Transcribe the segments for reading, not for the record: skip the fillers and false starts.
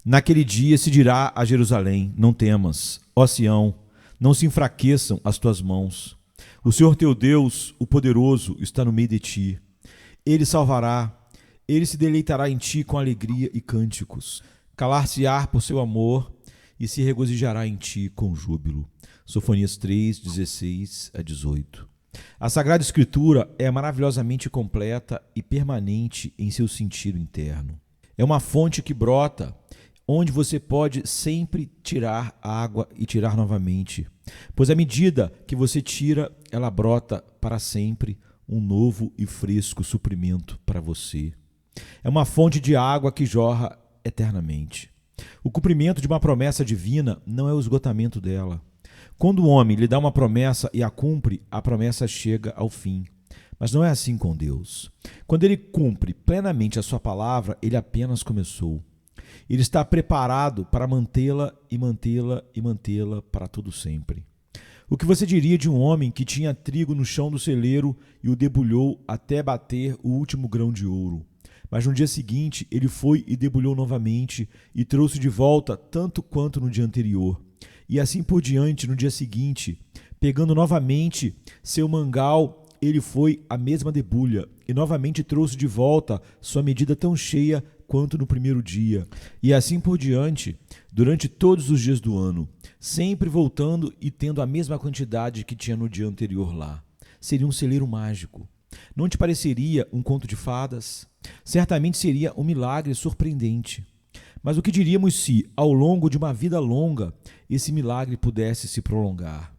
Naquele dia se dirá a Jerusalém: não temas, ó Sião, não se enfraqueçam as tuas mãos. O Senhor teu Deus, o poderoso, está no meio de ti. Ele salvará, ele se deleitará em ti com alegria e cânticos. Calar-se-á por seu amor e se regozijará em ti com júbilo. Sofonias 3, 16 a 18. A Sagrada Escritura é maravilhosamente completa e permanente em seu sentido interno. É uma fonte que brota, onde você pode sempre tirar água e tirar novamente, pois à medida que você tira, ela brota para sempre um novo e fresco suprimento para você. É uma fonte de água que jorra eternamente. O cumprimento de uma promessa divina não é o esgotamento dela. Quando o homem lhe dá uma promessa e a cumpre, a promessa chega ao fim. Mas não é assim com Deus. Quando ele cumpre plenamente a sua palavra, ele apenas começou. Ele está preparado para mantê-la e mantê-la e mantê-la para todo sempre. O que você diria de um homem que tinha trigo no chão do celeiro e o debulhou até bater o último grão de ouro? Mas no dia seguinte ele foi e debulhou novamente e trouxe de volta tanto quanto no dia anterior. E assim por diante no dia seguinte, pegando novamente seu mangal, ele foi a mesma debulha e novamente trouxe de volta sua medida tão cheia quanto no primeiro dia. E assim por diante, durante todos os dias do ano, sempre voltando e tendo a mesma quantidade que tinha no dia anterior lá. Seria um celeiro mágico. Não te pareceria um conto de fadas? Certamente seria um milagre surpreendente. Mas o que diríamos se, ao longo de uma vida longa, esse milagre pudesse se prolongar?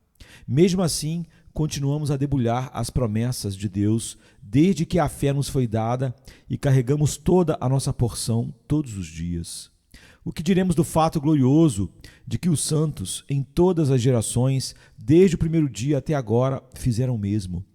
Mesmo assim, continuamos a debulhar as promessas de Deus desde que a fé nos foi dada e carregamos toda a nossa porção todos os dias. O que diremos do fato glorioso de que os santos, em todas as gerações, desde o primeiro dia até agora, fizeram o mesmo?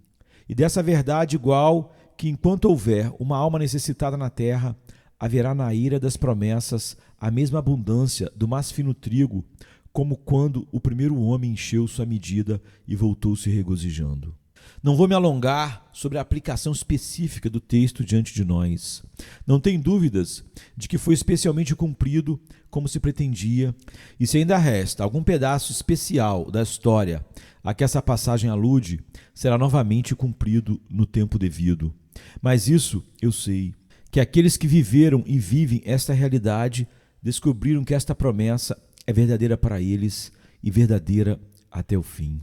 E dessa verdade igual que, enquanto houver uma alma necessitada na terra, haverá na ira das promessas a mesma abundância do mais fino trigo, como quando o primeiro homem encheu sua medida e voltou se regozijando. Não vou me alongar sobre a aplicação específica do texto diante de nós. Não tem dúvidas de que foi especialmente cumprido como se pretendia, e se ainda resta algum pedaço especial da história a que essa passagem alude, será novamente cumprido no tempo devido. Mas isso eu sei, que aqueles que viveram e vivem esta realidade descobriram que esta promessa é verdadeira para eles e verdadeira até o fim.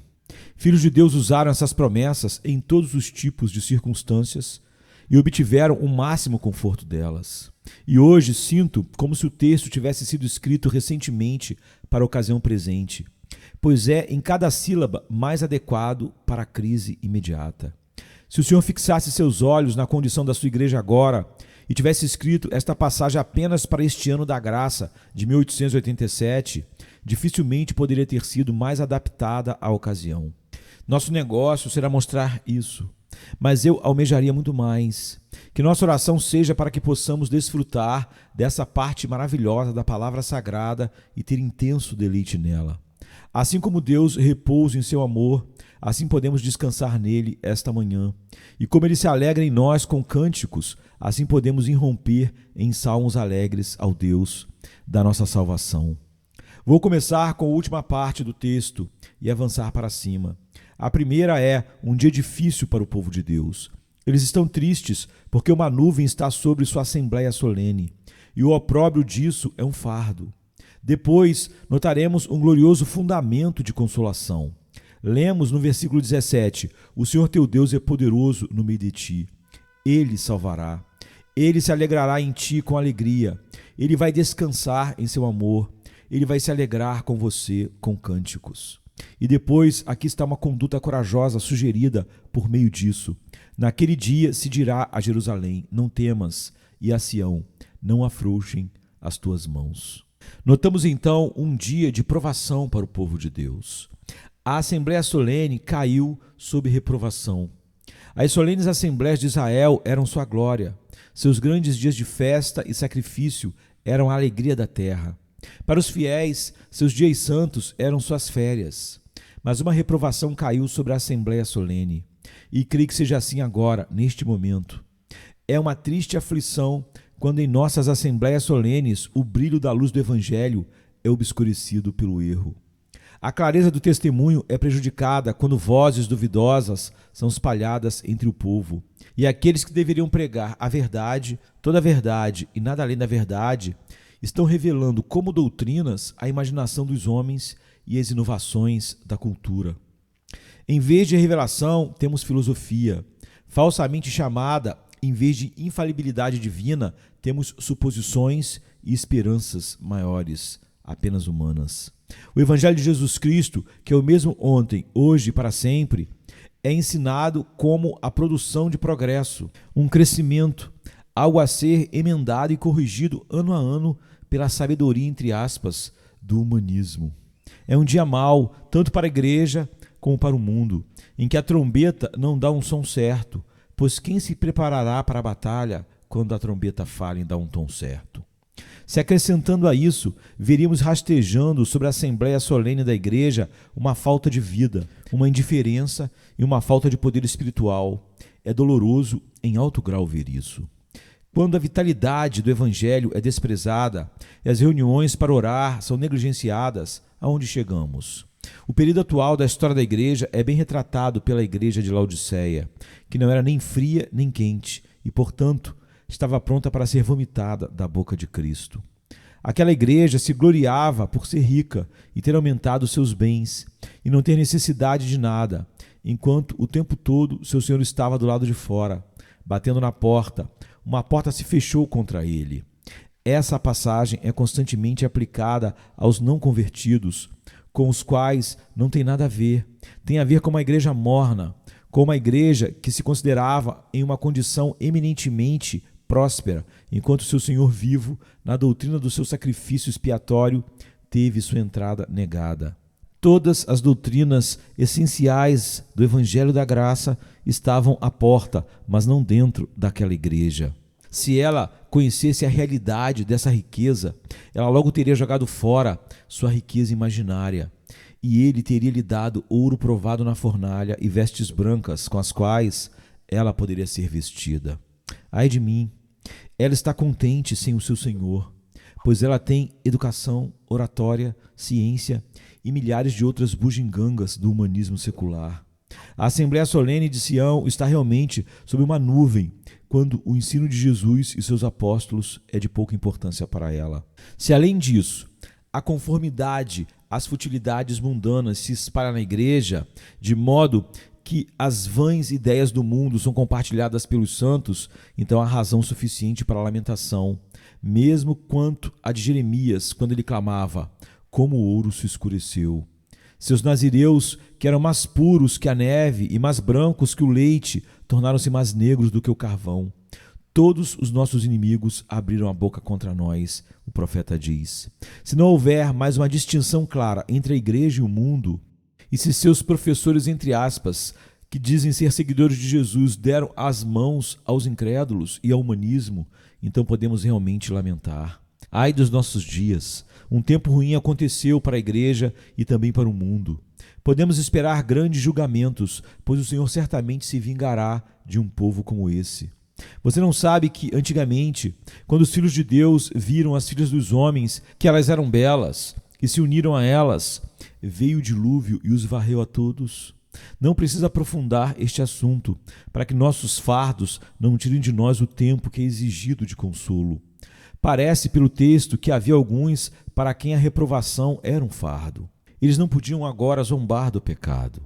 Filhos de Deus usaram essas promessas em todos os tipos de circunstâncias e obtiveram o máximo conforto delas. E hoje sinto como se o texto tivesse sido escrito recentemente para a ocasião presente, pois é em cada sílaba mais adequado para a crise imediata. Se o Senhor fixasse seus olhos na condição da sua igreja agora e tivesse escrito esta passagem apenas para este ano da graça de 1887, dificilmente poderia ter sido mais adaptada à ocasião. Nosso negócio será mostrar isso, mas eu almejaria muito mais. Que nossa oração seja para que possamos desfrutar dessa parte maravilhosa da palavra sagrada e ter intenso deleite nela. Assim como Deus repousa em seu amor, assim podemos descansar nele esta manhã. E como ele se alegra em nós com cânticos, assim podemos irromper em salmos alegres ao Deus da nossa salvação. Vou começar com a última parte do texto e avançar para cima. A primeira é um dia difícil para o povo de Deus. Eles estão tristes porque uma nuvem está sobre sua assembleia solene, e o opróbrio disso é um fardo. Depois, notaremos um glorioso fundamento de consolação. Lemos no versículo 17, o Senhor teu Deus é poderoso no meio de ti. Ele salvará. Ele se alegrará em ti com alegria. Ele vai descansar em seu amor. Ele vai se alegrar com você com cânticos. E depois, aqui está uma conduta corajosa sugerida por meio disso. Naquele dia se dirá a Jerusalém, não temas, e a Sião, não afrouxem as tuas mãos. Notamos então um dia de provação para o povo de Deus. A Assembleia Solene caiu sob reprovação. As solenes Assembleias de Israel eram sua glória. Seus grandes dias de festa e sacrifício eram a alegria da terra. Para os fiéis, seus dias santos eram suas férias. Mas uma reprovação caiu sobre a Assembleia Solene. E creio que seja assim agora, neste momento. É uma triste aflição quando em nossas assembleias solenes o brilho da luz do Evangelho é obscurecido pelo erro. A clareza do testemunho é prejudicada quando vozes duvidosas são espalhadas entre o povo. E aqueles que deveriam pregar a verdade, toda a verdade e nada além da verdade, estão revelando como doutrinas a imaginação dos homens e as inovações da cultura. Em vez de revelação, temos filosofia. Falsamente chamada, em vez de infalibilidade divina, temos suposições e esperanças maiores, apenas humanas. O Evangelho de Jesus Cristo, que é o mesmo ontem, hoje e para sempre, é ensinado como a produção de progresso, um crescimento, algo a ser emendado e corrigido ano a ano pela sabedoria, entre aspas, do humanismo. É um dia mau, tanto para a igreja como para o mundo, em que a trombeta não dá um som certo, pois quem se preparará para a batalha quando a trombeta falha em dar um tom certo? Se acrescentando a isso, veríamos rastejando sobre a Assembleia Solene da Igreja uma falta de vida, uma indiferença e uma falta de poder espiritual. É doloroso em alto grau ver isso. Quando a vitalidade do Evangelho é desprezada e as reuniões para orar são negligenciadas, aonde chegamos? O período atual da história da Igreja é bem retratado pela Igreja de Laodiceia, que não era nem fria nem quente e, portanto, estava pronta para ser vomitada da boca de Cristo. Aquela igreja se gloriava por ser rica e ter aumentado seus bens e não ter necessidade de nada, enquanto o tempo todo seu Senhor estava do lado de fora, batendo na porta. Uma porta se fechou contra ele. Essa passagem é constantemente aplicada aos não convertidos, com os quais não tem nada a ver. Tem a ver com uma igreja morna, com uma igreja que se considerava em uma condição eminentemente próspera, enquanto seu Senhor vivo, na doutrina do seu sacrifício expiatório, teve sua entrada negada. Todas as doutrinas essenciais do Evangelho da Graça estavam à porta, mas não dentro daquela igreja. Se ela conhecesse a realidade dessa riqueza, ela logo teria jogado fora sua riqueza imaginária, e ele teria lhe dado ouro provado na fornalha e vestes brancas com as quais ela poderia ser vestida. Ai de mim, ela está contente sem o seu Senhor, pois ela tem educação, oratória, ciência e milhares de outras bugigangas do humanismo secular. A Assembleia Solene de Sião está realmente sob uma nuvem, quando o ensino de Jesus e seus apóstolos é de pouca importância para ela. Se além disso, a conformidade às futilidades mundanas se espalha na igreja, de modo que as vãs ideias do mundo são compartilhadas pelos santos, então há razão suficiente para a lamentação, mesmo quanto a de Jeremias, quando ele clamava: como o ouro se escureceu. Seus nazireus, que eram mais puros que a neve e mais brancos que o leite, tornaram-se mais negros do que o carvão. Todos os nossos inimigos abriram a boca contra nós, o profeta diz. Se não houver mais uma distinção clara entre a igreja e o mundo, e se seus professores, entre aspas, que dizem ser seguidores de Jesus, deram as mãos aos incrédulos e ao humanismo, então podemos realmente lamentar. Ai dos nossos dias, um tempo ruim aconteceu para a igreja e também para o mundo. Podemos esperar grandes julgamentos, pois o Senhor certamente se vingará de um povo como esse. Você não sabe que, antigamente, quando os filhos de Deus viram as filhas dos homens, que elas eram belas, e se uniram a elas, veio o dilúvio e os varreu a todos? Não precisa aprofundar este assunto, para que nossos fardos não tirem de nós o tempo que é exigido de consolo. Parece, pelo texto, que havia alguns para quem a reprovação era um fardo. Eles não podiam agora zombar do pecado.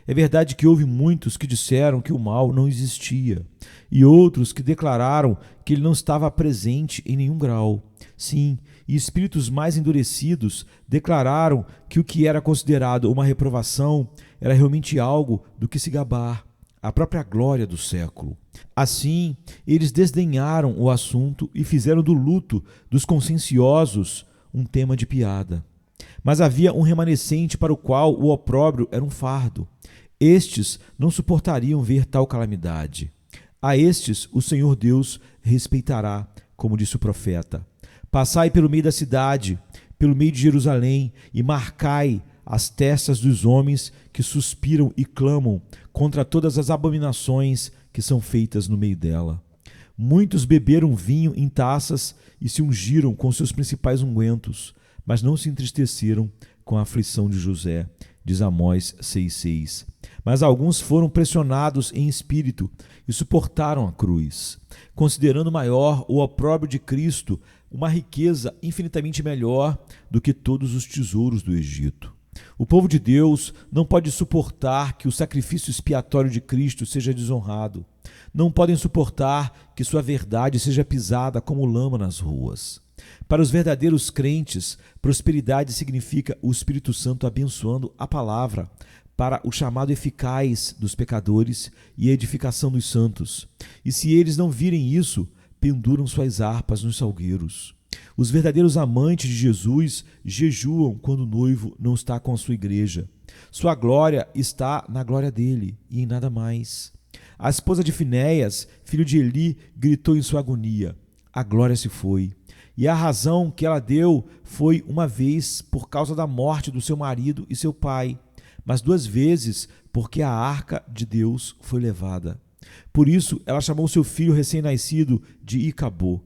É verdade que houve muitos que disseram que o mal não existia, e outros que declararam que ele não estava presente em nenhum grau. Sim, e espíritos mais endurecidos declararam que o que era considerado uma reprovação era realmente algo do que se gabar, a própria glória do século. Assim, eles desdenharam o assunto e fizeram do luto dos conscienciosos um tema de piada. Mas havia um remanescente para o qual o opróbrio era um fardo. Estes não suportariam ver tal calamidade. A estes o Senhor Deus respeitará, como disse o profeta. Passai pelo meio da cidade, pelo meio de Jerusalém, e marcai as testas dos homens que suspiram e clamam contra todas as abominações que são feitas no meio dela. Muitos beberam vinho em taças e se ungiram com seus principais ungüentos, mas não se entristeceram com a aflição de José, diz Amós 6,6. Mas alguns foram pressionados em espírito e suportaram a cruz, considerando maior o opróbrio de Cristo, uma riqueza infinitamente melhor do que todos os tesouros do Egito. O povo de Deus não pode suportar que o sacrifício expiatório de Cristo seja desonrado. Não podem suportar que sua verdade seja pisada como lama nas ruas. Para os verdadeiros crentes, prosperidade significa o Espírito Santo abençoando a palavra para o chamado eficaz dos pecadores e a edificação dos santos. E se eles não virem isso, penduram suas harpas nos salgueiros. Os verdadeiros amantes de Jesus jejuam quando o noivo não está com a sua igreja. Sua glória está na glória dele e em nada mais. A esposa de Finéias, filho de Eli, gritou em sua agonia: a glória se foi. E a razão que ela deu foi uma vez por causa da morte do seu marido e seu pai, mas 2 vezes porque a arca de Deus foi levada. Por isso ela chamou seu filho recém-nascido de Icabô.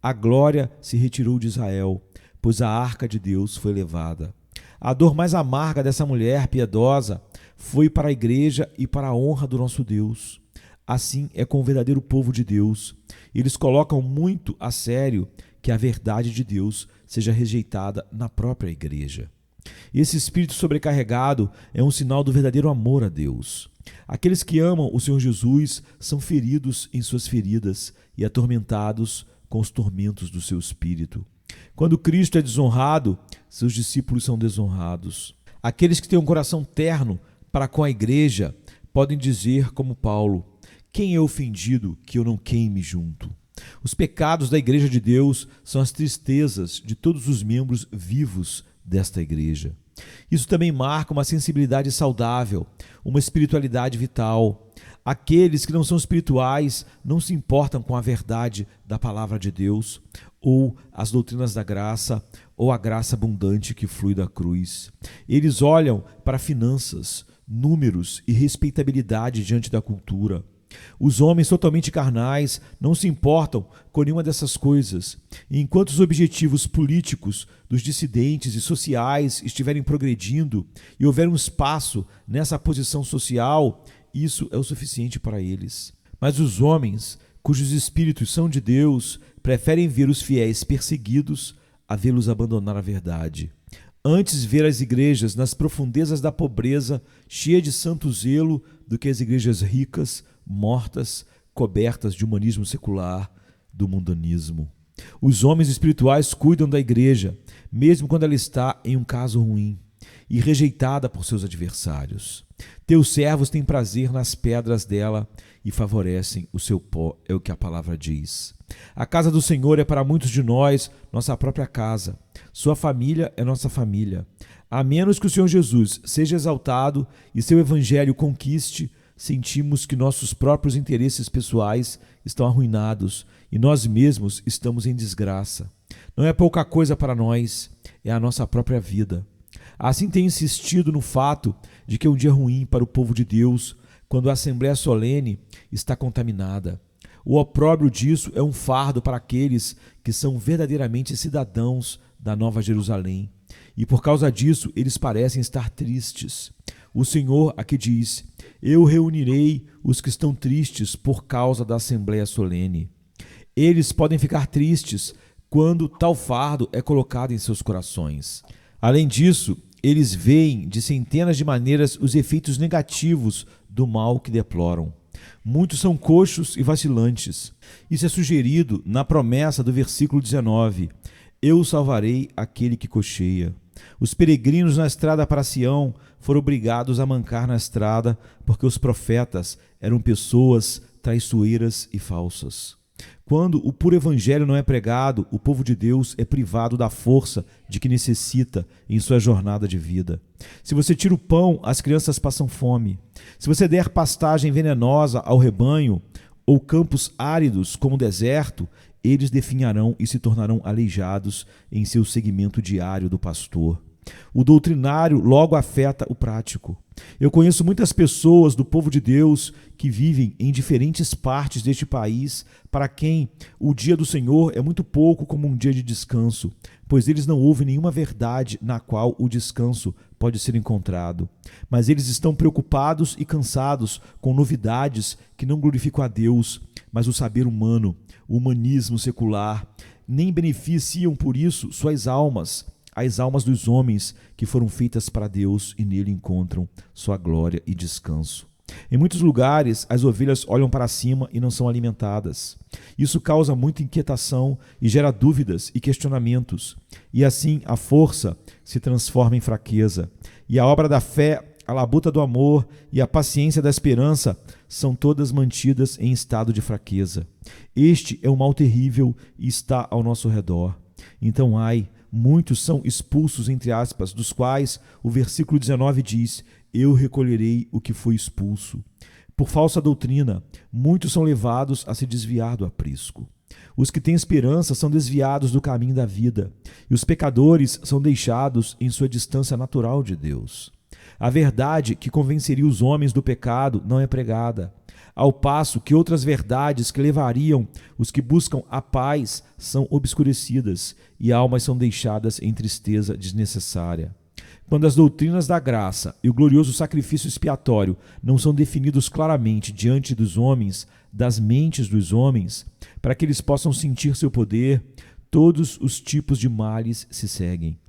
A glória se retirou de Israel, pois a arca de Deus foi levada. A dor mais amarga dessa mulher piedosa foi para a igreja e para a honra do nosso Deus. Assim é com o verdadeiro povo de Deus. Eles colocam muito a sério que a verdade de Deus seja rejeitada na própria igreja. Esse espírito sobrecarregado é um sinal do verdadeiro amor a Deus. Aqueles que amam o Senhor Jesus são feridos em suas feridas e atormentados com os tormentos do seu espírito. Quando Cristo é desonrado, seus discípulos são desonrados. Aqueles que têm um coração terno para com a igreja podem dizer como Paulo: quem é ofendido que eu não queime junto? Os pecados da igreja de Deus são as tristezas de todos os membros vivos desta igreja. Isso também marca uma sensibilidade saudável, uma espiritualidade vital. Aqueles que não são espirituais não se importam com a verdade da palavra de Deus, ou as doutrinas da graça, ou a graça abundante que flui da cruz. Eles olham para finanças, números e respeitabilidade diante da cultura. Os homens totalmente carnais não se importam com nenhuma dessas coisas. E enquanto os objetivos políticos dos dissidentes e sociais estiverem progredindo e houver um espaço nessa posição social, isso é o suficiente para eles. Mas os homens, cujos espíritos são de Deus, preferem ver os fiéis perseguidos a vê-los abandonar a verdade. Antes ver as igrejas nas profundezas da pobreza, cheias de santo zelo, do que as igrejas ricas, mortas, cobertas de humanismo secular, do mundanismo. Os homens espirituais cuidam da igreja, mesmo quando ela está em um caso ruim e rejeitada por seus adversários. Teus servos têm prazer nas pedras dela e favorecem o seu pó, é o que a palavra diz. A casa do Senhor é para muitos de nós nossa própria casa. Sua família é nossa família. A menos que o Senhor Jesus seja exaltado e seu evangelho conquiste, sentimos que nossos próprios interesses pessoais estão arruinados e nós mesmos estamos em desgraça. Não é pouca coisa para nós, é a nossa própria vida. Assim tenho insistido no fato de que é um dia ruim para o povo de Deus quando a Assembleia Solene está contaminada. O opróbrio disso é um fardo para aqueles que são verdadeiramente cidadãos da Nova Jerusalém. E por causa disso, eles parecem estar tristes. O Senhor aqui diz: eu reunirei os que estão tristes por causa da Assembleia Solene. Eles podem ficar tristes quando tal fardo é colocado em seus corações. Além disso, eles veem de centenas de maneiras os efeitos negativos do mal que deploram. Muitos são coxos e vacilantes. Isso é sugerido na promessa do versículo 19: eu salvarei aquele que cocheia. Os peregrinos na estrada para Sião foram obrigados a mancar na estrada porque os profetas eram pessoas traiçoeiras e falsas. Quando o puro evangelho não é pregado, o povo de Deus é privado da força de que necessita em sua jornada de vida. Se você tira o pão, as crianças passam fome. Se você der pastagem venenosa ao rebanho ou campos áridos como o deserto, eles definharão e se tornarão aleijados em seu seguimento diário do pastor. O doutrinário logo afeta o prático. Eu conheço muitas pessoas do povo de Deus que vivem em diferentes partes deste país, para quem o dia do Senhor é muito pouco como um dia de descanso, pois eles não ouvem nenhuma verdade na qual o descanso pode ser encontrado. Mas eles estão preocupados e cansados com novidades que não glorificam a Deus, mas o saber humano, o humanismo secular. Nem beneficiam por isso suas almas, as almas dos homens que foram feitas para Deus e nele encontram sua glória e descanso. Em muitos lugares, as ovelhas olham para cima e não são alimentadas. Isso causa muita inquietação e gera dúvidas e questionamentos. E assim a força se transforma em fraqueza. E a obra da fé, a labuta do amor e a paciência da esperança são todas mantidas em estado de fraqueza. Este é um mal terrível e está ao nosso redor. Então, muitos são expulsos, entre aspas, dos quais o versículo 19 diz: eu recolherei o que foi expulso. Por falsa doutrina, muitos são levados a se desviar do aprisco. Os que têm esperança são desviados do caminho da vida, e os pecadores são deixados em sua distância natural de Deus. A verdade que convenceria os homens do pecado não é pregada, ao passo que outras verdades que levariam os que buscam a paz são obscurecidas e almas são deixadas em tristeza desnecessária. Quando as doutrinas da graça e o glorioso sacrifício expiatório não são definidos claramente diante dos homens, das mentes dos homens, para que eles possam sentir seu poder, todos os tipos de males se seguem.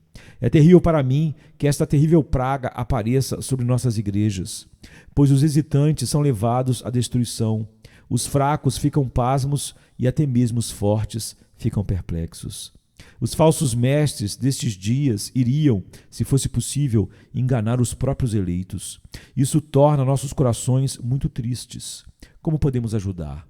É terrível para mim que esta terrível praga apareça sobre nossas igrejas, pois os hesitantes são levados à destruição, os fracos ficam pasmos e até mesmo os fortes ficam perplexos. Os falsos mestres destes dias iriam, se fosse possível, enganar os próprios eleitos. Isso torna nossos corações muito tristes. Como podemos ajudar?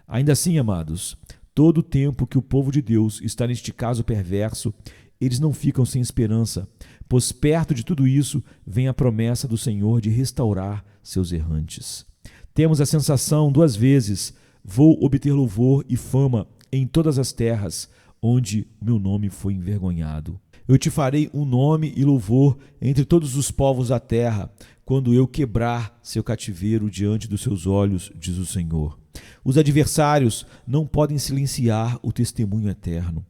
Ainda assim, amados, todo o tempo que o povo de Deus está neste caso perverso, eles não ficam sem esperança, pois perto de tudo isso vem a promessa do Senhor de restaurar seus errantes. Temos a sensação, duas vezes: vou obter louvor e fama em todas as terras, onde o meu nome foi envergonhado. Eu te farei um nome e louvor entre todos os povos da terra, quando eu quebrar seu cativeiro diante dos seus olhos, diz o Senhor. Os adversários não podem silenciar o testemunho eterno.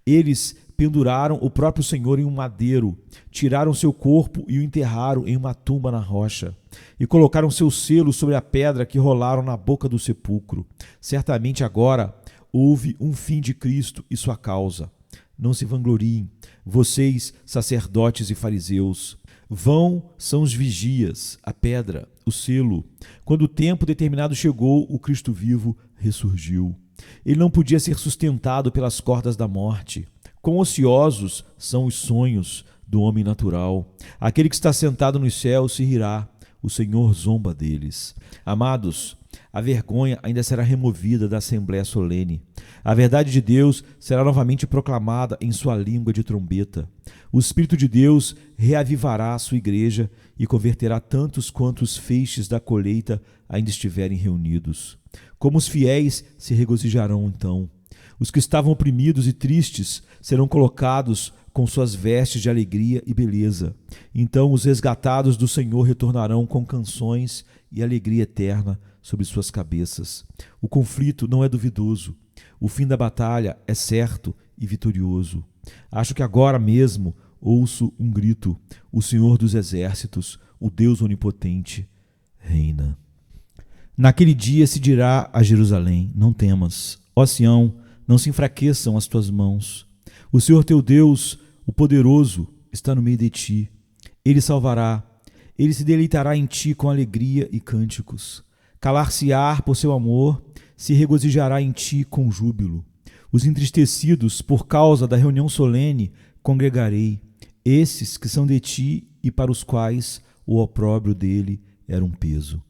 Eles penduraram o próprio Senhor em um madeiro, tiraram seu corpo e o enterraram em uma tumba na rocha, e colocaram seu selo sobre a pedra que rolaram na boca do sepulcro. Certamente agora houve um fim de Cristo e sua causa. Não se vangloriem, vocês, sacerdotes e fariseus. Vão são os vigias, a pedra, o selo. Quando o tempo determinado chegou, o Cristo vivo ressurgiu. Ele não podia ser sustentado pelas cordas da morte. Quão ociosos são os sonhos do homem natural. Aquele que está sentado nos céus se rirá, o Senhor zomba deles. Amados, a vergonha ainda será removida da Assembleia Solene. A verdade de Deus será novamente proclamada em sua língua de trombeta. O Espírito de Deus reavivará a sua igreja e converterá tantos quantos feixes da colheita ainda estiverem reunidos. Como os fiéis se regozijarão então. Os que estavam oprimidos e tristes serão colocados com suas vestes de alegria e beleza. Então os resgatados do Senhor retornarão com canções e alegria eterna sobre suas cabeças. O conflito não é duvidoso. O fim da batalha é certo e vitorioso. Acho que agora mesmo ouço um grito: o Senhor dos Exércitos, o Deus Onipotente, reina. Naquele dia se dirá a Jerusalém: não temas, ó Sião, não se enfraqueçam as tuas mãos. O Senhor teu Deus, o poderoso, está no meio de ti. Ele salvará, ele se deleitará em ti com alegria e cânticos. Calar-se-á por seu amor, se regozijará em ti com júbilo. Os entristecidos por causa da reunião solene congregarei, esses que são de ti e para os quais o opróbrio dele era um peso.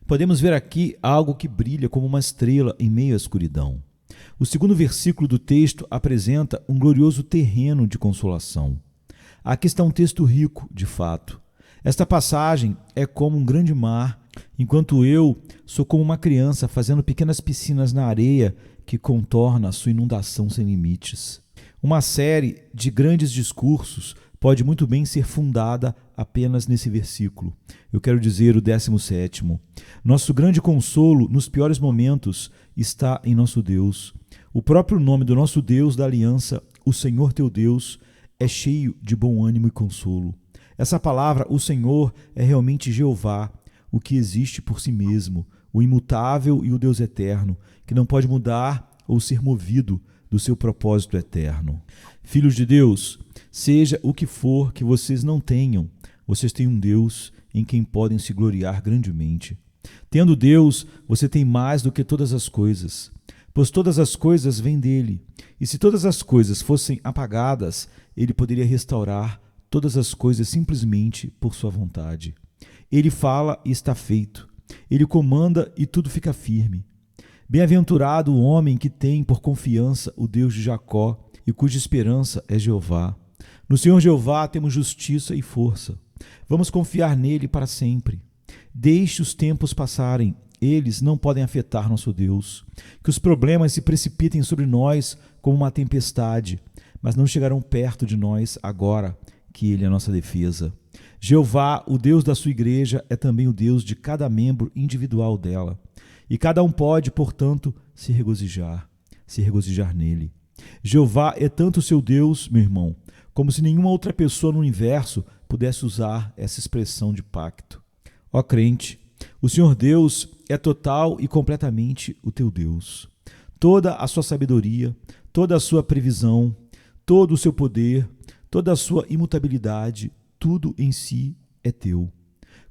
Podemos ver aqui algo que brilha como uma estrela em meio à escuridão. O segundo versículo do texto apresenta um glorioso terreno de consolação. Aqui está um texto rico, de fato. Esta passagem é como um grande mar, enquanto eu sou como uma criança fazendo pequenas piscinas na areia que contorna a sua inundação sem limites. Uma série de grandes discursos pode muito bem ser fundada apenas nesse versículo. Eu quero dizer o 17º. Nosso grande consolo nos piores momentos está em nosso Deus. O próprio nome do nosso Deus da aliança, o Senhor teu Deus, é cheio de bom ânimo e consolo. Essa palavra, o Senhor, é realmente Jeová, o que existe por si mesmo, o imutável e o Deus eterno, que não pode mudar ou ser movido do seu propósito eterno. Filhos de Deus, seja o que for que vocês não tenham, vocês têm um Deus em quem podem se gloriar grandemente. Tendo Deus, você tem mais do que todas as coisas, pois todas as coisas vêm dele, e se todas as coisas fossem apagadas, ele poderia restaurar todas as coisas simplesmente por sua vontade. Ele fala e está feito. Ele comanda e tudo fica firme. Bem-aventurado o homem que tem por confiança o Deus de Jacó e cuja esperança é Jeová. No Senhor Jeová temos justiça e força. Vamos confiar nele para sempre. Deixe os tempos passarem. Eles não podem afetar nosso Deus. Que os problemas se precipitem sobre nós como uma tempestade, mas não chegarão perto de nós agora que ele é a nossa defesa. Jeová, o Deus da sua igreja, é também o Deus de cada membro individual dela. E cada um pode, portanto, se regozijar nele. Jeová é tanto seu Deus, meu irmão, como se nenhuma outra pessoa no universo pudesse usar essa expressão de pacto. Ó crente, o Senhor Deus é total e completamente o teu Deus. Toda a sua sabedoria, toda a sua previsão, todo o seu poder, toda a sua imutabilidade, tudo em si é teu.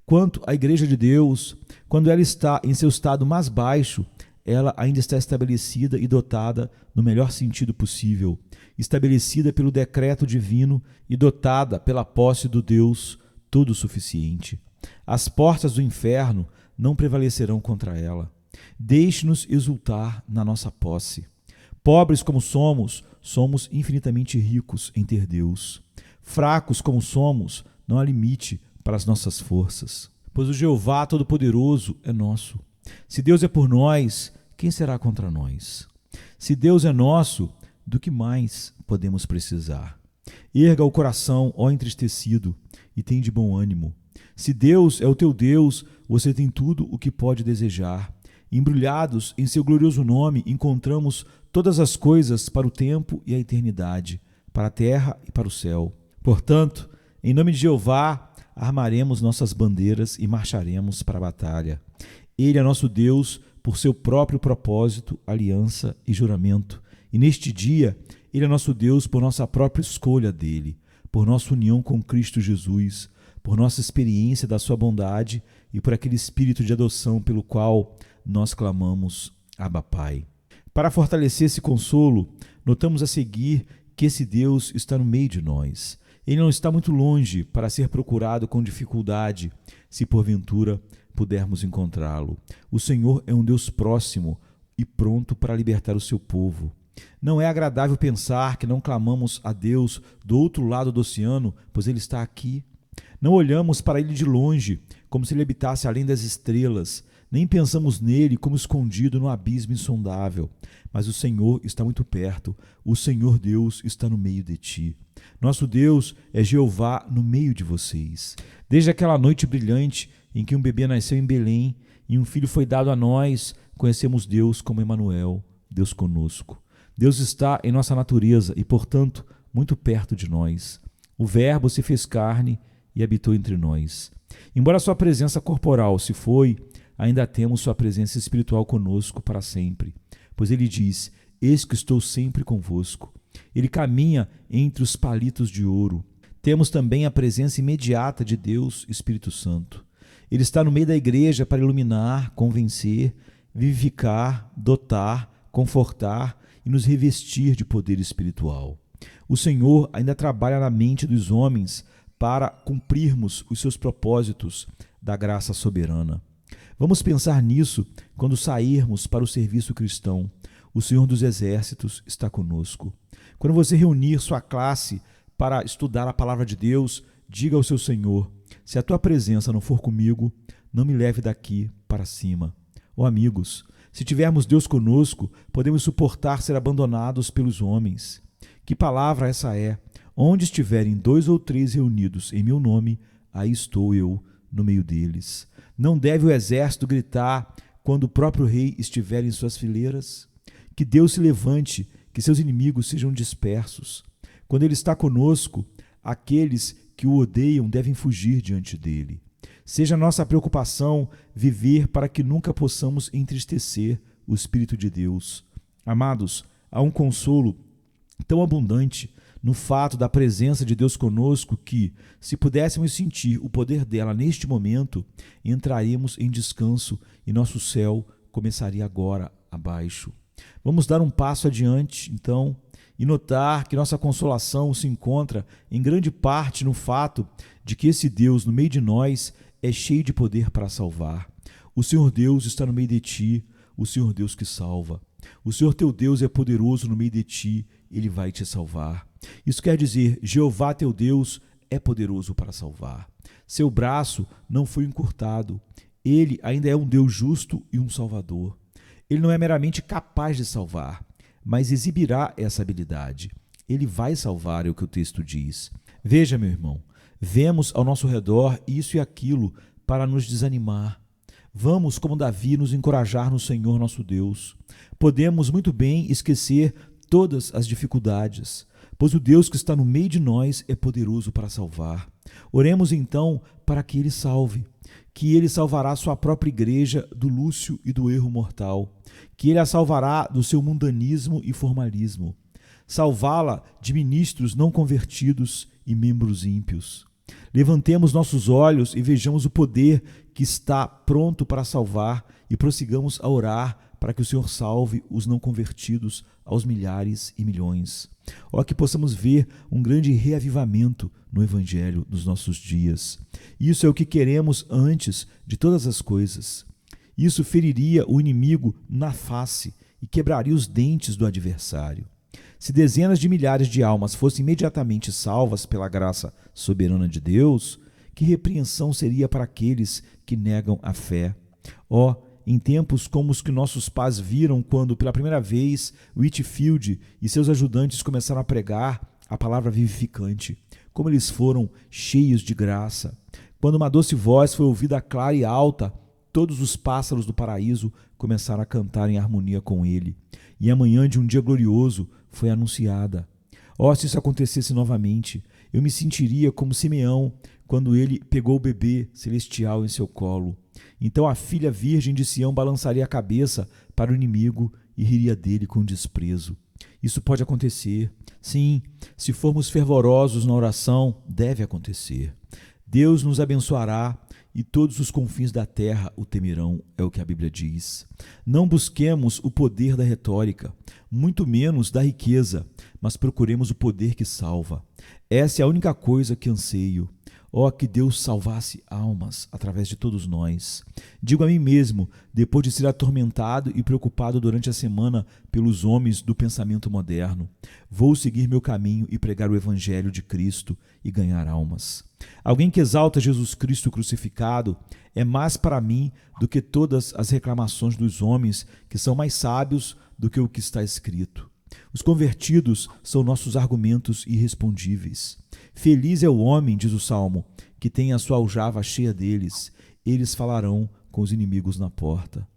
Quanto à Igreja de Deus, quando ela está em seu estado mais baixo, ela ainda está estabelecida e dotada no melhor sentido possível, estabelecida pelo decreto divino e dotada pela posse do Deus todo-suficiente. As portas do inferno não prevalecerão contra ela. Deixe-nos exultar na nossa posse. Pobres como somos, somos infinitamente ricos em ter Deus. Fracos como somos, não há limite para as nossas forças, pois o Jeová Todo-Poderoso é nosso. Se Deus é por nós, quem será contra nós? Se Deus é nosso, do que mais podemos precisar? Erga o coração, ó entristecido, e tem de bom ânimo. Se Deus é o teu Deus, você tem tudo o que pode desejar. Embrulhados em seu glorioso nome, encontramos todas as coisas para o tempo e a eternidade, para a terra e para o céu. Portanto, em nome de Jeová, armaremos nossas bandeiras e marcharemos para a batalha. Ele é nosso Deus por seu próprio propósito, aliança e juramento. E neste dia, Ele é nosso Deus por nossa própria escolha dele, por nossa união com Cristo Jesus, por nossa experiência da sua bondade e por aquele espírito de adoção pelo qual nós clamamos, Abba Pai. Para fortalecer esse consolo, notamos a seguir que esse Deus está no meio de nós. Ele não está muito longe para ser procurado com dificuldade, se porventura pudermos encontrá-lo. O Senhor é um Deus próximo e pronto para libertar o seu povo. Não é agradável pensar que não clamamos a Deus do outro lado do oceano, pois Ele está aqui. Não olhamos para Ele de longe, como se Ele habitasse além das estrelas, nem pensamos nele como escondido no abismo insondável. Mas o Senhor está muito perto, o Senhor Deus está no meio de ti. Nosso Deus é Jeová no meio de vocês. Desde aquela noite brilhante em que um bebê nasceu em Belém e um filho foi dado a nós, conhecemos Deus como Emanuel, Deus conosco. Deus está em nossa natureza e, portanto, muito perto de nós. O Verbo se fez carne e habitou entre nós. Embora sua presença corporal se foi, ainda temos sua presença espiritual conosco para sempre. Pois ele diz, eis que estou sempre convosco. Ele caminha entre os palitos de ouro. Temos também a presença imediata de Deus, Espírito Santo. Ele está no meio da igreja para iluminar, convencer, vivificar, dotar, confortar e nos revestir de poder espiritual. O Senhor ainda trabalha na mente dos homens para cumprirmos os seus propósitos da graça soberana. Vamos pensar nisso quando sairmos para o serviço cristão. O Senhor dos Exércitos está conosco. Quando você reunir sua classe para estudar a palavra de Deus, diga ao seu Senhor, se a tua presença não for comigo, não me leve daqui para cima. Ó amigos, se tivermos Deus conosco, podemos suportar ser abandonados pelos homens. Que palavra essa é? Onde estiverem 2 ou 3 reunidos em meu nome, aí estou eu no meio deles. Não deve o exército gritar quando o próprio rei estiver em suas fileiras? Que Deus se levante, que seus inimigos sejam dispersos. Quando ele está conosco, aqueles que o odeiam devem fugir diante dele. Seja nossa preocupação viver para que nunca possamos entristecer o Espírito de Deus. Amados, há um consolo tão abundante no fato da presença de Deus conosco que, se pudéssemos sentir o poder dela neste momento, entraríamos em descanso e nosso céu começaria agora abaixo. Vamos dar um passo adiante, então, e notar que nossa consolação se encontra em grande parte no fato de que esse Deus no meio de nós é cheio de poder para salvar. O Senhor Deus está no meio de ti, o Senhor Deus que salva. O Senhor teu Deus é poderoso no meio de ti, Ele vai te salvar. Isso quer dizer, Jeová teu Deus é poderoso para salvar. Seu braço não foi encurtado. Ele ainda é um Deus justo e um Salvador. Ele não é meramente capaz de salvar, mas exibirá essa habilidade. Ele vai salvar, é o que o texto diz. Veja, meu irmão, vemos ao nosso redor isso e aquilo para nos desanimar. Vamos, como Davi, nos encorajar no Senhor nosso Deus. Podemos muito bem esquecer todas as dificuldades, pois o Deus que está no meio de nós é poderoso para salvar. Oremos então para que Ele salve, que Ele salvará sua própria igreja do lúcio e do erro mortal, que Ele a salvará do seu mundanismo e formalismo, salvá-la de ministros não convertidos e membros ímpios. Levantemos nossos olhos e vejamos o poder que está pronto para salvar e prossigamos a orar para que o Senhor salve os não convertidos aos milhares e milhões. Ó, que possamos ver um grande reavivamento no Evangelho nos nossos dias. Isso é o que queremos antes de todas as coisas. Isso feriria o inimigo na face e quebraria os dentes do adversário. Se dezenas de milhares de almas fossem imediatamente salvas pela graça soberana de Deus, que repreensão seria para aqueles que negam a fé? Ó, em tempos como os que nossos pais viram quando, pela primeira vez, Whitefield e seus ajudantes começaram a pregar a palavra vivificante, como eles foram cheios de graça. Quando uma doce voz foi ouvida clara e alta, todos os pássaros do paraíso começaram a cantar em harmonia com ele. E a manhã de um dia glorioso foi anunciada. Ó, se isso acontecesse novamente, eu me sentiria como Simeão quando ele pegou o bebê celestial em seu colo. Então a filha virgem de Sião balançaria a cabeça para o inimigo e riria dele com desprezo. Isso pode acontecer. Sim, se formos fervorosos na oração, deve acontecer. Deus nos abençoará e todos os confins da terra o temerão, é o que a Bíblia diz. Não busquemos o poder da retórica, muito menos da riqueza, mas procuremos o poder que salva. Essa é a única coisa que anseio. Ó, que Deus salvasse almas através de todos nós. Digo a mim mesmo, depois de ser atormentado e preocupado durante a semana pelos homens do pensamento moderno, vou seguir meu caminho e pregar o Evangelho de Cristo e ganhar almas. Alguém que exalta Jesus Cristo crucificado é mais para mim do que todas as reclamações dos homens que são mais sábios do que o que está escrito. Os convertidos são nossos argumentos irrespondíveis. Feliz é o homem, diz o Salmo, que tem a sua aljava cheia deles. Eles falarão com os inimigos na porta.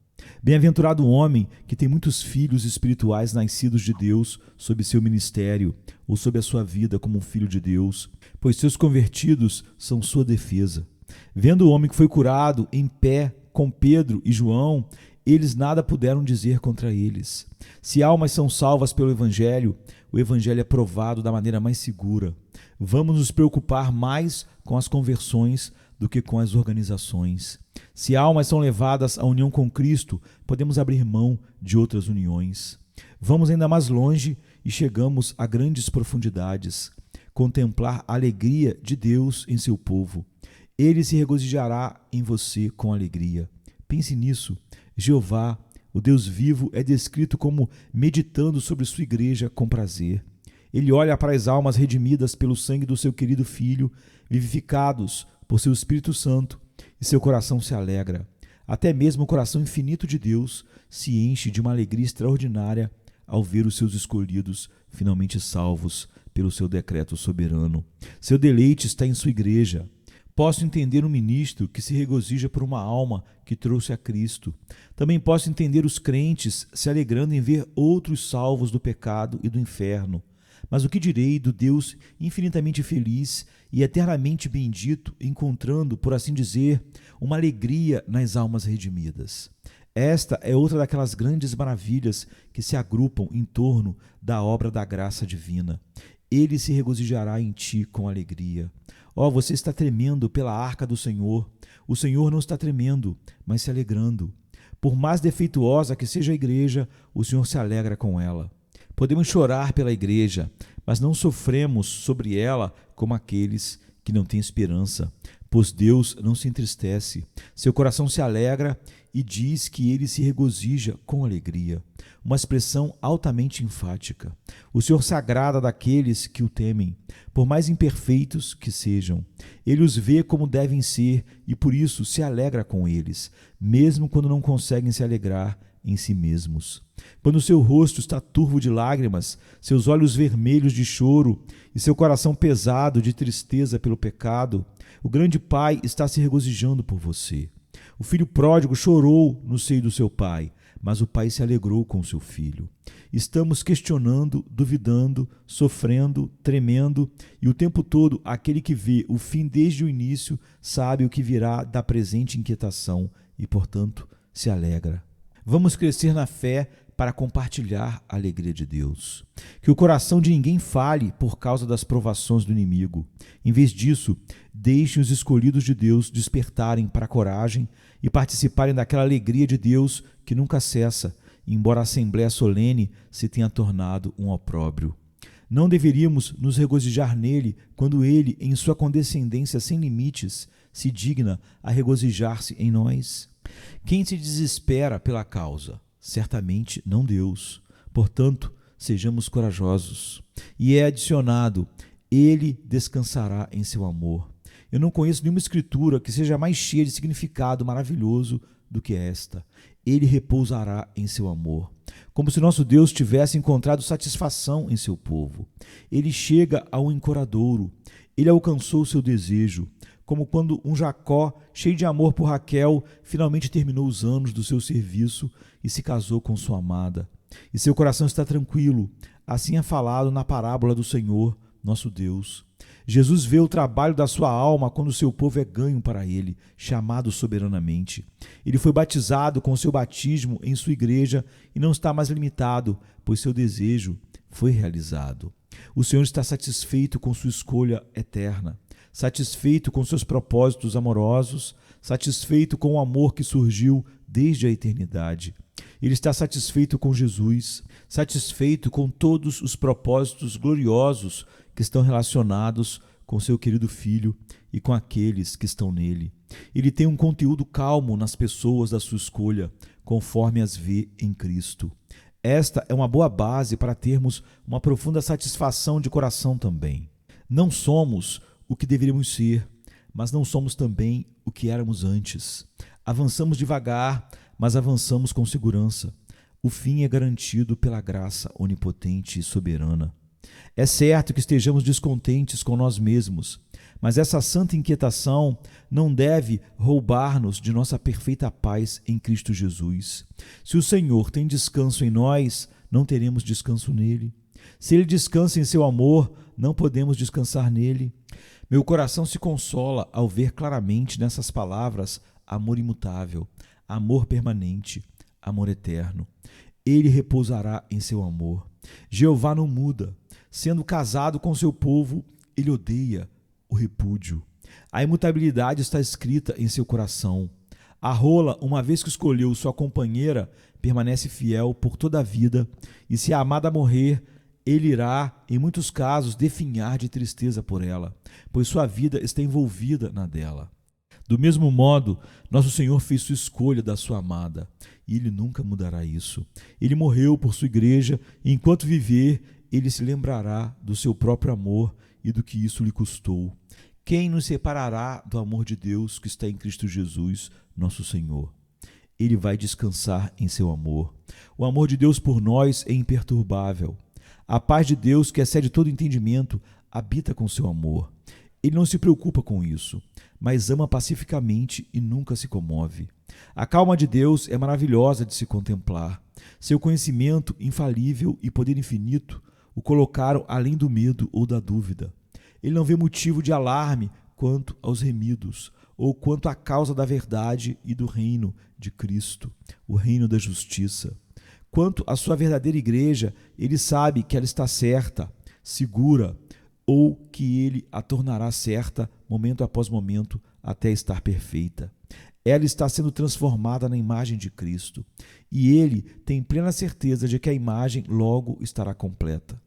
Bem-aventurado o homem que tem muitos filhos espirituais nascidos de Deus sob seu ministério ou sob a sua vida como um filho de Deus, pois seus convertidos são sua defesa. Vendo o homem que foi curado em pé com Pedro e João, eles nada puderam dizer contra eles. Se almas são salvas pelo Evangelho, o Evangelho é provado da maneira mais segura. Vamos nos preocupar mais com as conversões do que com as organizações. Se almas são levadas à união com Cristo, podemos abrir mão de outras uniões. Vamos ainda mais longe e chegamos a grandes profundidades. Contemplar a alegria de Deus em seu povo. Ele se regozijará em você com alegria. Pense nisso. Jeová, o Deus vivo, é descrito como meditando sobre sua igreja com prazer. Ele olha para as almas redimidas pelo sangue do seu querido Filho, vivificados por seu Espírito Santo, e seu coração se alegra. Até mesmo o coração infinito de Deus se enche de uma alegria extraordinária ao ver os seus escolhidos finalmente salvos pelo seu decreto soberano. Seu deleite está em sua igreja. Posso entender um ministro que se regozija por uma alma que trouxe a Cristo. Também posso entender os crentes se alegrando em ver outros salvos do pecado e do inferno. Mas o que direi do Deus infinitamente feliz e eternamente bendito, encontrando, por assim dizer, uma alegria nas almas redimidas? Esta é outra daquelas grandes maravilhas que se agrupam em torno da obra da graça divina. Ele se regozijará em ti com alegria. Você está tremendo pela arca do Senhor. O Senhor não está tremendo, mas se alegrando. Por mais defeituosa que seja a igreja, o Senhor se alegra com ela. Podemos chorar pela igreja, mas não sofremos sobre ela como aqueles que não têm esperança, pois Deus não se entristece. Seu coração se alegra e diz que ele se regozija com alegria. Uma expressão altamente enfática. O Senhor se agrada daqueles que o temem, por mais imperfeitos que sejam. Ele os vê como devem ser e por isso se alegra com eles, mesmo quando não conseguem se alegrar em si mesmos. Quando seu rosto está turvo de lágrimas, seus olhos vermelhos de choro e seu coração pesado de tristeza pelo pecado, o grande Pai está se regozijando por você. O filho pródigo chorou no seio do seu pai, mas o pai se alegrou com seu filho. Estamos questionando, duvidando, sofrendo, tremendo, e o tempo todo aquele que vê o fim desde o início sabe o que virá da presente inquietação e, portanto, se alegra. Vamos crescer na fé para compartilhar a alegria de Deus. Que o coração de ninguém fale por causa das provações do inimigo. Em vez disso, deixem os escolhidos de Deus despertarem para a coragem e participarem daquela alegria de Deus que nunca cessa, embora a assembleia solene se tenha tornado um opróbrio. Não deveríamos nos regozijar nele quando ele, em sua condescendência sem limites, se digna a regozijar-se em nós? Quem se desespera pela causa? Certamente não Deus. Portanto, sejamos corajosos. E é adicionado, ele descansará em seu amor. Eu não conheço nenhuma escritura que seja mais cheia de significado maravilhoso do que esta. Ele repousará em seu amor. Como se nosso Deus tivesse encontrado satisfação em seu povo. Ele chega ao encoradouro. Ele alcançou seu desejo. Como quando um Jacó, cheio de amor por Raquel, finalmente terminou os anos do seu serviço e se casou com sua amada. E seu coração está tranquilo. Assim é falado na parábola do Senhor, nosso Deus. Jesus vê o trabalho da sua alma quando seu povo é ganho para ele, chamado soberanamente. Ele foi batizado com seu batismo em sua igreja e não está mais limitado, pois seu desejo foi realizado. O Senhor está satisfeito com sua escolha eterna, satisfeito com seus propósitos amorosos, satisfeito com o amor que surgiu desde a eternidade. Ele está satisfeito com Jesus, satisfeito com todos os propósitos gloriosos que estão relacionados com seu querido Filho e com aqueles que estão nele. Ele tem um conteúdo calmo nas pessoas da sua escolha, conforme as vê em Cristo. Esta é uma boa base para termos uma profunda satisfação de coração também. Não somos o que deveríamos ser, mas não somos também o que éramos antes. Avançamos devagar, mas avançamos com segurança. O fim é garantido pela graça onipotente e soberana. É certo que estejamos descontentes com nós mesmos, mas essa santa inquietação não deve roubar-nos de nossa perfeita paz em Cristo Jesus. Se o Senhor tem descanso em nós, não teremos descanso nele. Se ele descansa em seu amor, não podemos descansar nele. Meu coração se consola ao ver claramente nessas palavras amor imutável, amor permanente, amor eterno. Ele repousará em seu amor. Jeová não muda. Sendo casado com seu povo, ele odeia o repúdio. A imutabilidade está escrita em seu coração. A rola, uma vez que escolheu sua companheira, permanece fiel por toda a vida, e se a amada morrer, ele irá, em muitos casos, definhar de tristeza por ela, pois sua vida está envolvida na dela. Do mesmo modo, nosso Senhor fez sua escolha da sua amada, e ele nunca mudará isso. Ele morreu por sua igreja, e enquanto viver, ele se lembrará do seu próprio amor e do que isso lhe custou. Quem nos separará do amor de Deus que está em Cristo Jesus, nosso Senhor? Ele vai descansar em seu amor. O amor de Deus por nós é imperturbável. A paz de Deus, que excede todo entendimento, habita com seu amor. Ele não se preocupa com isso, mas ama pacificamente e nunca se comove. A calma de Deus é maravilhosa de se contemplar. Seu conhecimento infalível e poder infinito o colocaram além do medo ou da dúvida. Ele não vê motivo de alarme quanto aos remidos, ou quanto à causa da verdade e do reino de Cristo, o reino da justiça. Quanto à sua verdadeira igreja, ele sabe que ela está certa, segura, ou que ele a tornará certa momento após momento até estar perfeita. Ela está sendo transformada na imagem de Cristo, e ele tem plena certeza de que a imagem logo estará completa.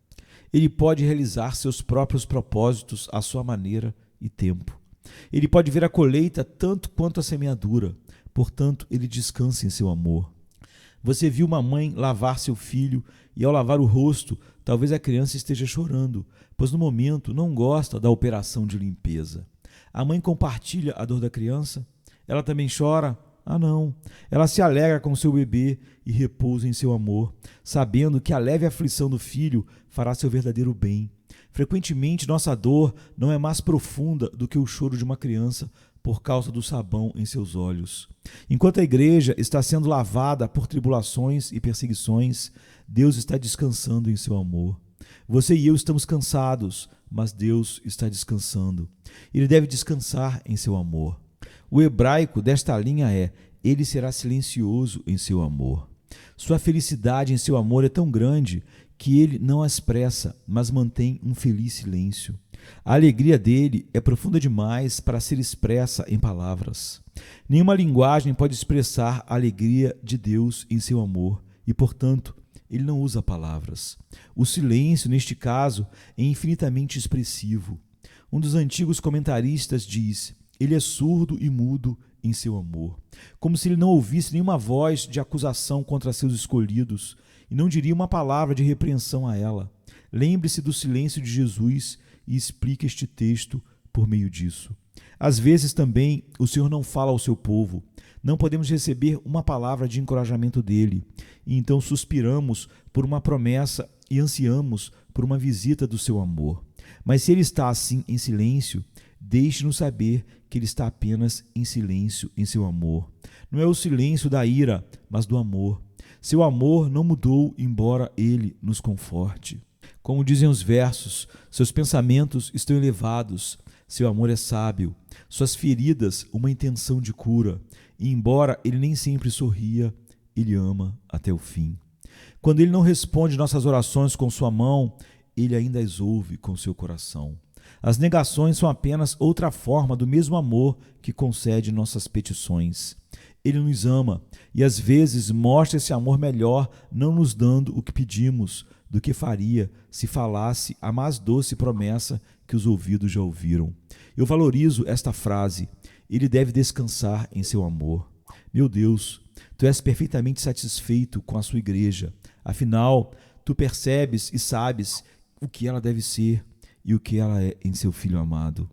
Ele pode realizar seus próprios propósitos à sua maneira e tempo. Ele pode ver a colheita tanto quanto a semeadura, portanto, ele descansa em seu amor. Você viu uma mãe lavar seu filho e, ao lavar o rosto, talvez a criança esteja chorando, pois no momento não gosta da operação de limpeza. A mãe compartilha a dor da criança? Ela também chora? Ah, não. Ela se alegra com seu bebê e repousa em seu amor, sabendo que a leve aflição do filho fará seu verdadeiro bem. Frequentemente, nossa dor não é mais profunda do que o choro de uma criança por causa do sabão em seus olhos. Enquanto a igreja está sendo lavada por tribulações e perseguições, Deus está descansando em seu amor. Você e eu estamos cansados, mas Deus está descansando. Ele deve descansar em seu amor. O hebraico desta linha é: ele será silencioso em seu amor. Sua felicidade em seu amor é tão grande que ele não a expressa, mas mantém um feliz silêncio. A alegria dele é profunda demais para ser expressa em palavras. Nenhuma linguagem pode expressar a alegria de Deus em seu amor e, portanto, ele não usa palavras. O silêncio, neste caso, é infinitamente expressivo. Um dos antigos comentaristas diz: ele é surdo e mudo em seu amor, como se ele não ouvisse nenhuma voz de acusação contra seus escolhidos e não diria uma palavra de repreensão a ela. Lembre-se do silêncio de Jesus e explique este texto por meio disso. Às vezes também o Senhor não fala ao seu povo. Não podemos receber uma palavra de encorajamento dele, e então suspiramos por uma promessa e ansiamos por uma visita do seu amor. Mas se ele está assim em silêncio, deixe-nos saber que ele está apenas em silêncio em seu amor. Não é o silêncio da ira, mas do amor. Seu amor não mudou, embora ele nos conforte. Como dizem os versos, seus pensamentos estão elevados, seu amor é sábio, suas feridas uma intenção de cura, e embora ele nem sempre sorria, ele ama até o fim. Quando ele não responde nossas orações com sua mão, ele ainda as ouve com seu coração. As negações são apenas outra forma do mesmo amor que concede nossas petições. Ele nos ama e às vezes mostra esse amor melhor não nos dando o que pedimos do que faria se falasse a mais doce promessa que os ouvidos já ouviram. Eu valorizo esta frase: ele deve descansar em seu amor. Meu Deus, tu és perfeitamente satisfeito com a sua igreja. Afinal, tu percebes e sabes o que ela deve ser e o que ela é em seu Filho amado.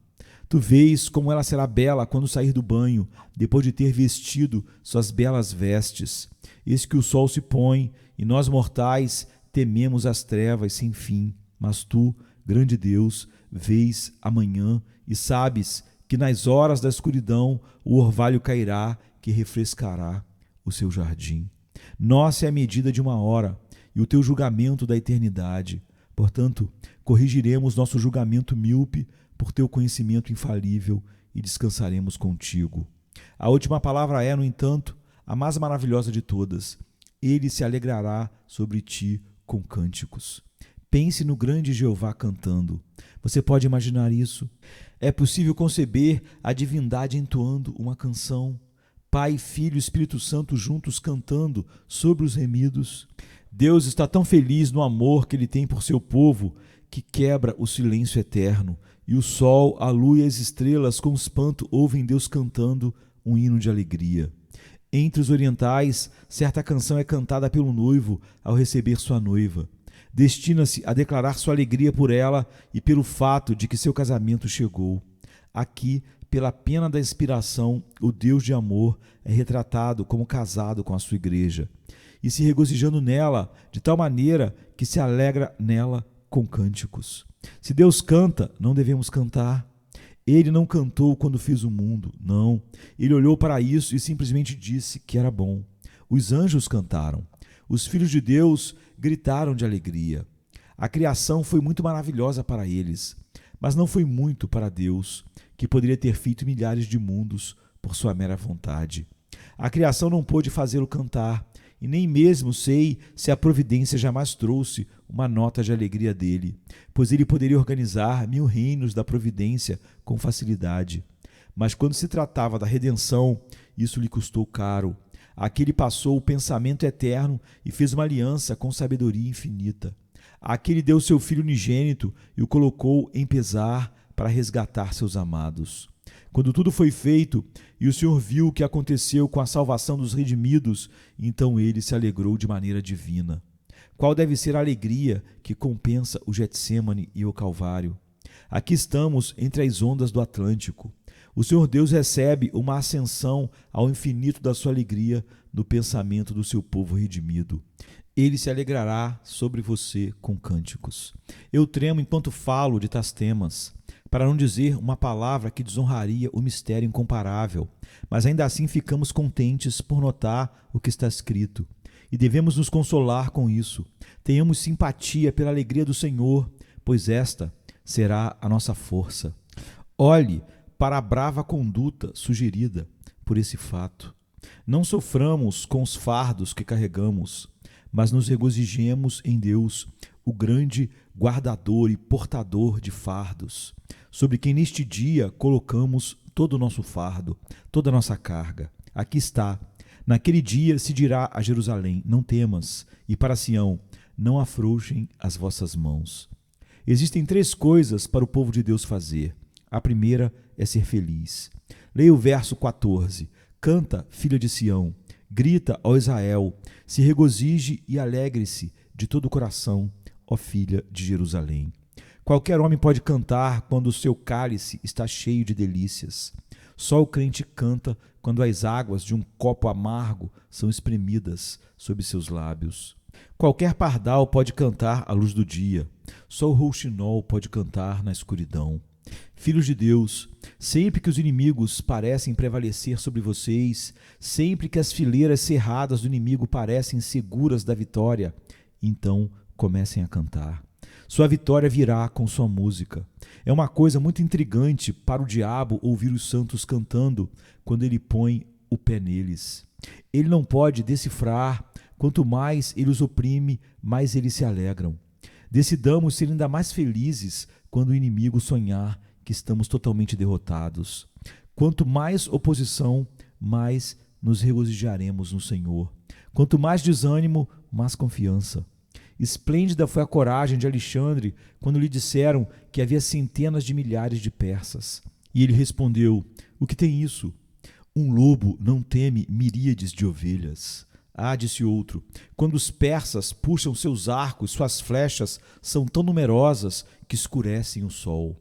Tu vês como ela será bela quando sair do banho, depois de ter vestido suas belas vestes. Eis que o sol se põe, e nós mortais tememos as trevas sem fim. Mas tu, grande Deus, vês amanhã e sabes que nas horas da escuridão o orvalho cairá que refrescará o seu jardim. Nossa é a medida de uma hora, e o teu julgamento da eternidade. Portanto, corrigiremos nosso julgamento míope por teu conhecimento infalível e descansaremos contigo. A última palavra é, no entanto, a mais maravilhosa de todas. Ele se alegrará sobre ti com cânticos. Pense no grande Jeová cantando. Você pode imaginar isso? É possível conceber a divindade entoando uma canção, Pai, Filho e Espírito Santo juntos cantando sobre os remidos. Deus está tão feliz no amor que ele tem por seu povo que quebra o silêncio eterno, e o sol, a lua e as estrelas com espanto ouvem Deus cantando um hino de alegria. Entre os orientais, certa canção é cantada pelo noivo ao receber sua noiva. Destina-se a declarar sua alegria por ela e pelo fato de que seu casamento chegou. Aqui, pela pena da inspiração, o Deus de amor é retratado como casado com a sua igreja. e se regozijando nela, de tal maneira que se alegra nela com cânticos. Se Deus canta, não devemos cantar. Ele não cantou quando fez o mundo, não. Ele olhou para isso e simplesmente disse que era bom. Os anjos cantaram. Os filhos de Deus gritaram de alegria. A criação foi muito maravilhosa para eles, mas não foi muito para Deus, que poderia ter feito milhares de mundos por sua mera vontade. A criação não pôde fazê-lo cantar, e nem mesmo sei se a providência jamais trouxe uma nota de alegria dele, pois ele poderia organizar 1000 reinos da providência com facilidade. Mas quando se tratava da redenção, isso lhe custou caro. Aqui ele passou o pensamento eterno e fez uma aliança com sabedoria infinita. Aqui ele deu seu filho unigênito e o colocou em pesar para resgatar seus amados. Quando tudo foi feito e o Senhor viu o que aconteceu com a salvação dos redimidos, então ele se alegrou de maneira divina. Qual deve ser a alegria que compensa o Getsêmani e o Calvário? Aqui estamos entre as ondas do Atlântico. O Senhor Deus recebe uma ascensão ao infinito da sua alegria no pensamento do seu povo redimido. Ele se alegrará sobre você com cânticos. Eu tremo enquanto falo de tais temas, para não dizer uma palavra que desonraria o mistério incomparável, mas ainda assim ficamos contentes por notar o que está escrito. E devemos nos consolar com isso. Tenhamos simpatia pela alegria do Senhor, pois esta será a nossa força. Olhe para a brava conduta sugerida por esse fato. Não soframos com os fardos que carregamos, mas nos regozijemos em Deus, o grande guardador e portador de fardos, sobre quem neste dia colocamos todo o nosso fardo, toda a nossa carga. Aqui está. Naquele dia se dirá a Jerusalém: não temas, e para Sião: não afrouxem as vossas mãos. Existem 3 coisas para o povo de Deus fazer. A primeira é ser feliz. Leia o verso 14. Canta, filha de Sião, grita, ó Israel, se regozije e alegre-se de todo o coração, ó filha de Jerusalém. Qualquer homem pode cantar quando o seu cálice está cheio de delícias. Só o crente canta quando as águas de um copo amargo são espremidas sob seus lábios. Qualquer pardal pode cantar à luz do dia. Só o rouxinol pode cantar na escuridão. Filhos de Deus, sempre que os inimigos parecem prevalecer sobre vocês, sempre que as fileiras cerradas do inimigo parecem seguras da vitória, então comecem a cantar. Sua vitória virá com sua música. É uma coisa muito intrigante para o diabo ouvir os santos cantando quando ele põe o pé neles. Ele não pode decifrar. Quanto mais ele os oprime, mais eles se alegram. Decidamos ser ainda mais felizes quando o inimigo sonhar que estamos totalmente derrotados. Quanto mais oposição, mais nos regozijaremos no Senhor. Quanto mais desânimo, mais confiança. Esplêndida foi a coragem de Alexandre quando lhe disseram que havia centenas de milhares de persas. E ele respondeu: o que tem isso? Um lobo não teme miríades de ovelhas. Ah, disse outro, quando os persas puxam seus arcos, suas flechas são tão numerosas que escurecem o sol.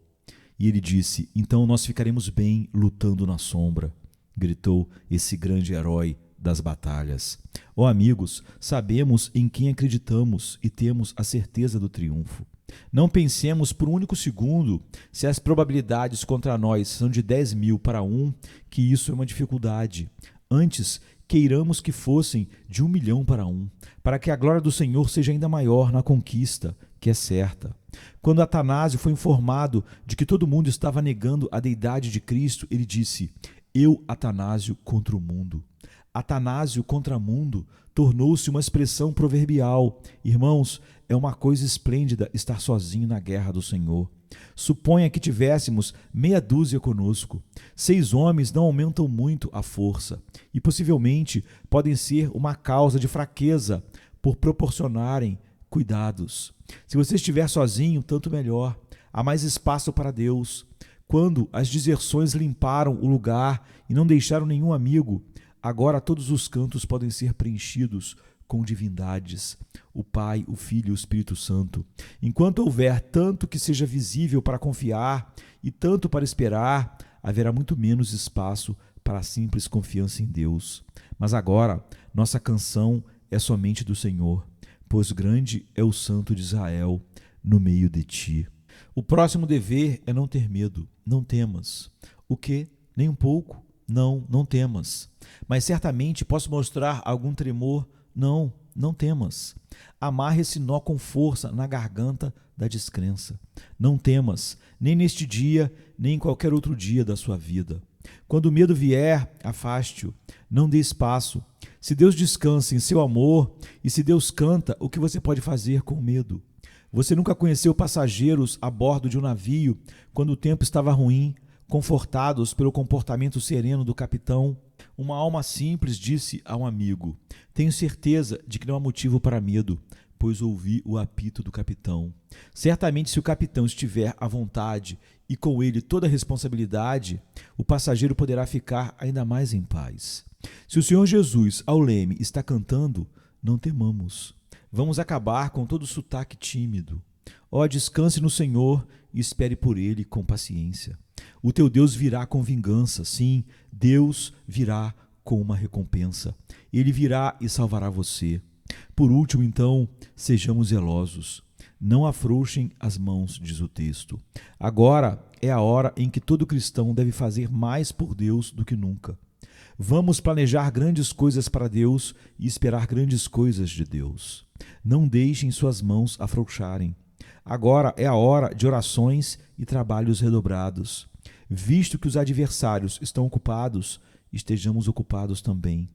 E ele disse: então nós ficaremos bem lutando na sombra, gritou esse grande herói das batalhas. Ó amigos, sabemos em quem acreditamos e temos a certeza do triunfo. Não pensemos por um único segundo, se as probabilidades contra nós são de 10.000 para 1, que isso é uma dificuldade. Antes, queiramos que fossem de 1.000.000 para 1, para que a glória do Senhor seja ainda maior na conquista, que é certa. Quando Atanásio foi informado de que todo mundo estava negando a deidade de Cristo, ele disse: eu, Atanásio, contra o mundo. Atanásio contra mundo tornou-se uma expressão proverbial. Irmãos, é uma coisa esplêndida estar sozinho na guerra do Senhor. Suponha que tivéssemos meia dúzia conosco. 6 homens não aumentam muito a força e possivelmente podem ser uma causa de fraqueza por proporcionarem cuidados. Se você estiver sozinho, tanto melhor. Há mais espaço para Deus. Quando as deserções limparam o lugar e não deixaram nenhum amigo, agora todos os cantos podem ser preenchidos com divindades, o Pai, o Filho e o Espírito Santo. Enquanto houver tanto que seja visível para confiar e tanto para esperar, haverá muito menos espaço para a simples confiança em Deus. Mas agora, nossa canção é somente do Senhor, pois grande é o Santo de Israel no meio de ti. O próximo dever é não ter medo, não temas. O quê? Nem um pouco? Não, não temas. Mas certamente posso mostrar algum tremor? Não, não temas. Amarre esse nó com força na garganta da descrença. Não temas, nem neste dia, nem em qualquer outro dia da sua vida. Quando o medo vier, afaste-o, não dê espaço. Se Deus descansa em seu amor e se Deus canta, o que você pode fazer com o medo? Você nunca conheceu passageiros a bordo de um navio quando o tempo estava ruim, confortados pelo comportamento sereno do capitão? Uma alma simples disse a um amigo: tenho certeza de que não há motivo para medo, pois ouvi o apito do capitão. Certamente, se o capitão estiver à vontade e com ele toda a responsabilidade, o passageiro poderá ficar ainda mais em paz. Se o Senhor Jesus, ao leme, está cantando, não temamos. Vamos acabar com todo o sotaque tímido. Ó, descanse no Senhor e espere por Ele com paciência. O teu Deus virá com vingança, sim, Deus virá com uma recompensa. Ele virá e salvará você. Por último, então, sejamos zelosos. Não afrouxem as mãos, diz o texto. Agora é a hora em que todo cristão deve fazer mais por Deus do que nunca. Vamos planejar grandes coisas para Deus e esperar grandes coisas de Deus. Não deixem suas mãos afrouxarem. Agora é a hora de orações e trabalhos redobrados. Visto que os adversários estão ocupados, estejamos ocupados também.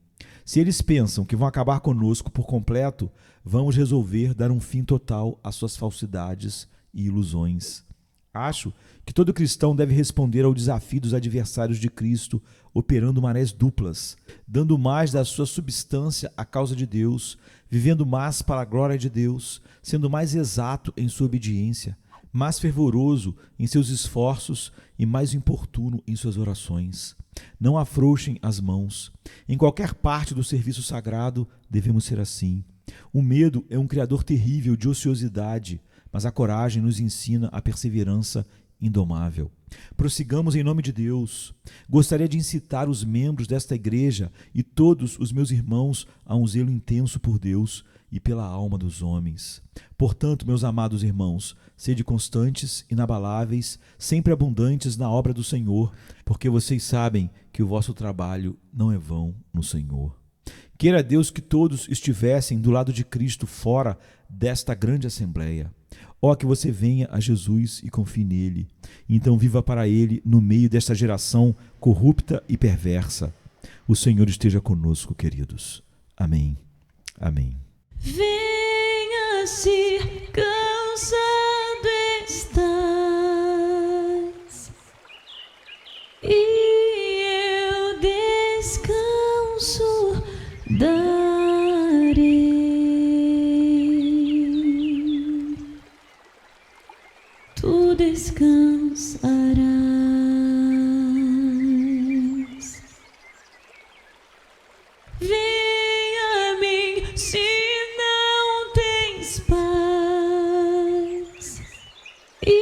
Se eles pensam que vão acabar conosco por completo, vamos resolver dar um fim total às suas falsidades e ilusões. Acho que todo cristão deve responder ao desafio dos adversários de Cristo, operando marés duplas, dando mais da sua substância à causa de Deus, vivendo mais para a glória de Deus, sendo mais exato em sua obediência, mais fervoroso em seus esforços e mais importuno em suas orações. Não afrouxem as mãos. Em qualquer parte do serviço sagrado devemos ser assim. O medo é um criador terrível de ociosidade, mas a coragem nos ensina a perseverança indomável. Prossigamos em nome de Deus. Gostaria de incitar os membros desta igreja e todos os meus irmãos a um zelo intenso por Deus e pela alma dos homens. Portanto, meus amados irmãos, sede constantes, inabaláveis, sempre abundantes na obra do Senhor, porque vocês sabem que o vosso trabalho não é vão no Senhor. Queira Deus que todos estivessem do lado de Cristo fora desta grande assembleia. Ó, que você venha a Jesus e confie nele. Então viva para ele no meio desta geração corrupta e perversa. O Senhor esteja conosco, queridos. Amém. Amém. Venha, se cansado estás, e eu descanso darei. Tu descansarás. Venha a mim, se não tens paz, e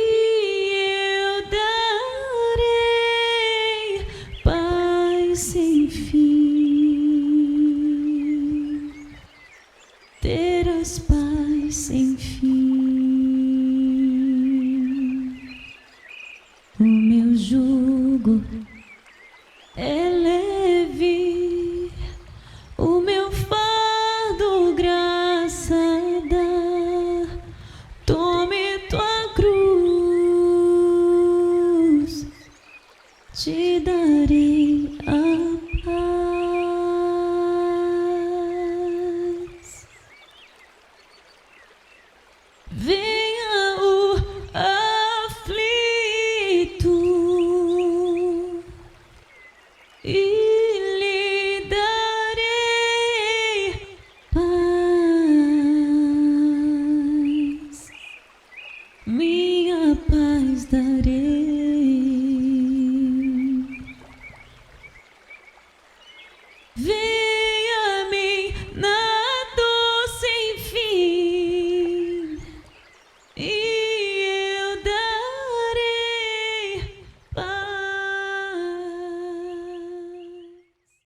eu darei paz sem fim. Terás paz sem fim. O meu jugo é leve, o meu fardo graça dá. Tome tua cruz, te darei a paz.